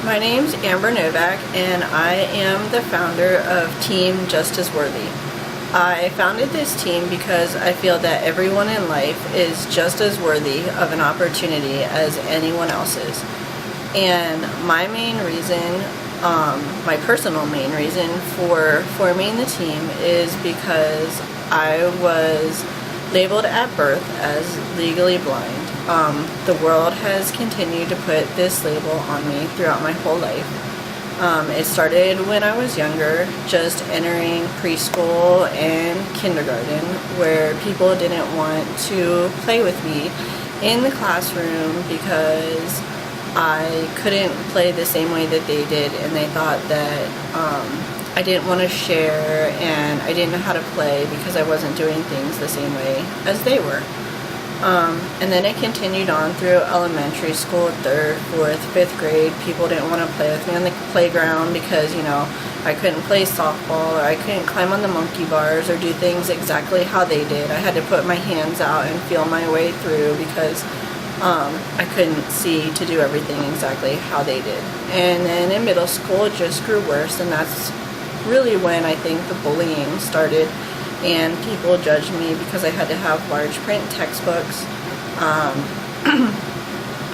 My name's Amber Novak, and I am the founder of Team Just As Worthy. I founded this team because I feel that everyone in life is just as worthy of an opportunity as anyone else is. And my main reason, my personal main reason for forming the team is because I was labeled at birth as legally blind. The world has continued to put this label on me throughout my whole life. It started when I was younger, just entering preschool and kindergarten, where people didn't want to play with me in the classroom because I couldn't play the same way that they did, and they thought that I didn't want to share and I didn't know how to play because I wasn't doing things the same way as they were. And then it continued on through elementary school, 3rd, 4th, 5th grade. People didn't want to play with me on the playground because, I couldn't play softball, or I couldn't climb on the monkey bars or do things exactly how they did. I had to put my hands out and feel my way through because I couldn't see to do everything exactly how they did. And then in middle school it just grew worse, and that's really when I think the bullying started. And people judged me because I had to have large print textbooks.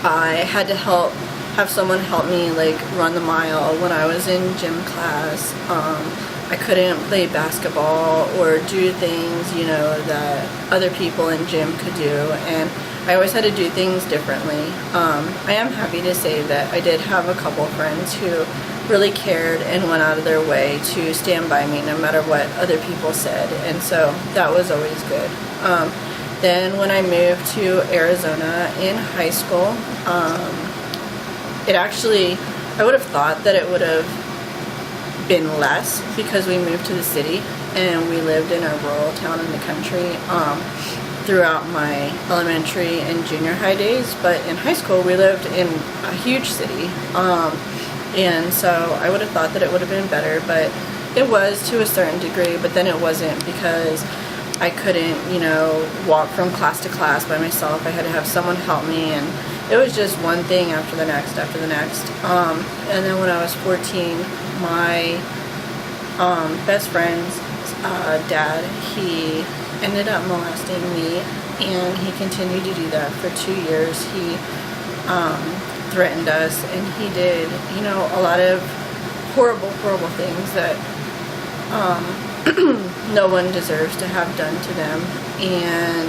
I had to have someone help me run the mile when I was in gym class. I couldn't play basketball or do things, that other people in gym could do, and I always had to do things differently. I am happy to say that I did have a couple friends who really cared and went out of their way to stand by me no matter what other people said, and so that was always good. Then when I moved to Arizona in high school, I would have thought that it would have been less because we moved to the city and we lived in a rural town in the country throughout my elementary and junior high days, but in high school we lived in a huge city. And so I would have thought that it would have been better, but it was to a certain degree, but then it wasn't because I couldn't, walk from class to class by myself. I had to have someone help me, and it was just one thing after the next. And then when I was 14, my best friend's dad, he ended up molesting me, and he continued to do that for 2 years. He threatened us, and he did, a lot of horrible things that no one deserves to have done to them. And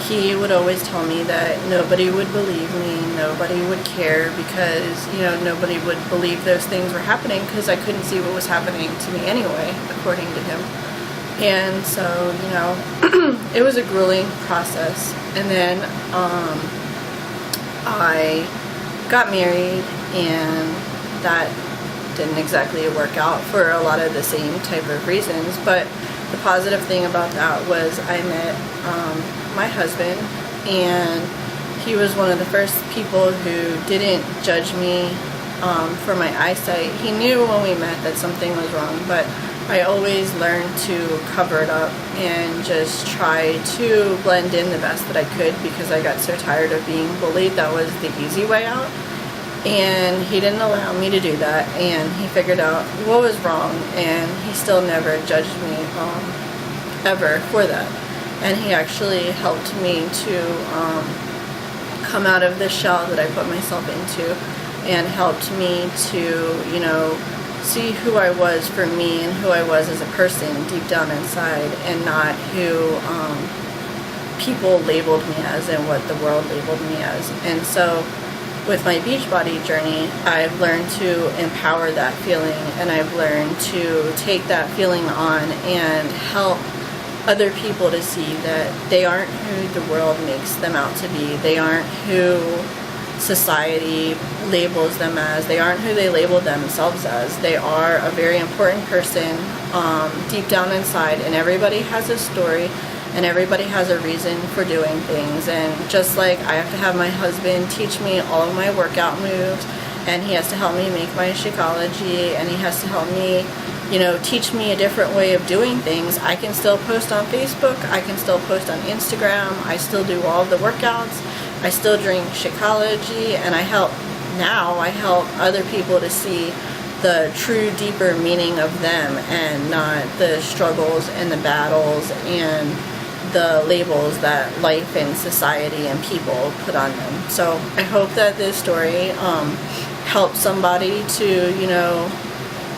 he would always tell me that nobody would believe me, nobody would care because, nobody would believe those things were happening because I couldn't see what was happening to me anyway, according to him. And so, it was a grueling process. And then I got married, and that didn't exactly work out for a lot of the same type of reasons, but the positive thing about that was I met my husband, and he was one of the first people who didn't judge me for my eyesight. He knew when we met that something was wrong, but I always learned to cover it up and just try to blend in the best that I could because I got so tired of being bullied. That was the easy way out. And he didn't allow me to do that, and he figured out what was wrong, and he still never judged me ever for that. And he actually helped me to come out of the shell that I put myself into, and helped me to, see who I was for me and who I was as a person deep down inside, and not who people labeled me as and what the world labeled me as. And so with my Beachbody journey, I've learned to empower that feeling, and I've learned to take that feeling on and help other people to see that they aren't who the world makes them out to be. They aren't who society labels them as. They aren't who they label themselves as. They are a very important person deep down inside, and everybody has a story, and everybody has a reason for doing things. And just like I have to have my husband teach me all of my workout moves, and he has to help me make my Shakeology, and he has to help me, teach me a different way of doing things. I can still post on Facebook, I can still post on Instagram, I still do all of the workouts, I still drink Shakeology, and I help now I help other people to see the true, deeper meaning of them, and not the struggles and the battles and the labels that life and society and people put on them. So I hope that this story helps somebody to,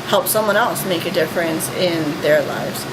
help someone else make a difference in their lives.